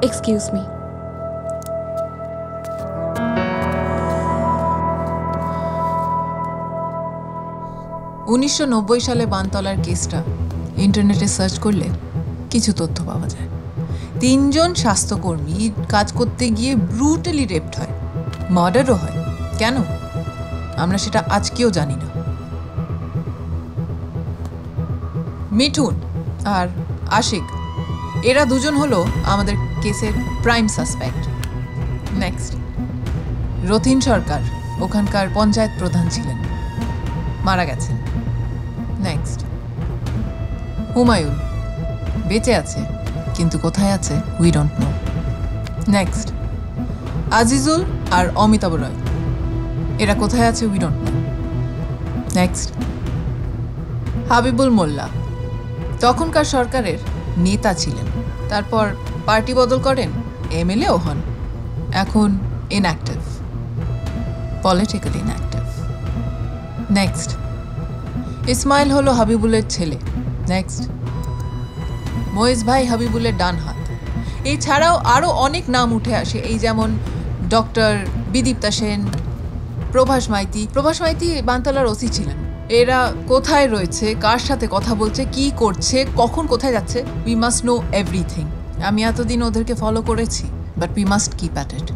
Excuse me. সালে বানতলার কেসটা ইন্টারনেটে সার্চ করলে কিছু তথ্য পাওয়া যায়। 3 জন স্বাস্থ্যকর্মী কাজ করতে গিয়ে ব্রুটালি রেপড হয়, মার্ডারও হয়। কেন আমরা সেটা আজকেও জানি না। মিঠুন আর আশিক এরা দুজন হলো আমাদের কেসের প্রাইম সাসপেক্ট। নেক্সট, রথীন সরকার ওখানকার পঞ্চায়েত প্রধান ছিলেন, মারা গেছেন। নেক্সট, হুমায়ুন বেঁচে আছে কিন্তু কোথায় আছে we don't know. Next, Azizul আর অমিতাভ রয় এরা কোথায় আছে we don't know. Next, Habibul Molla তখনকার সরকারের নেতা ছিলেন, তারপর পার্টি বদল করেন, এমএলএও হন, এখন inactive, politically inactive. Next, Ismail হলো হাবিবুলের ছেলে। নেক্সট, মহেশ ভাই হাবিবুলের ডান হাত। এছাড়াও আরও অনেক নাম উঠে আসে, এই যেমন ডক্টর বিদীপ্তা সেন, প্রভাস মাইতি বানতলার ওসি ছিলেন। এরা কোথায় রয়েছে, কার সাথে কথা বলছে, কি করছে, কখন কোথায় যাচ্ছে, উই মাস্ট নো এভরিথিং। আমি এতদিন ওদেরকে ফলো করেছি, but we must keep at it.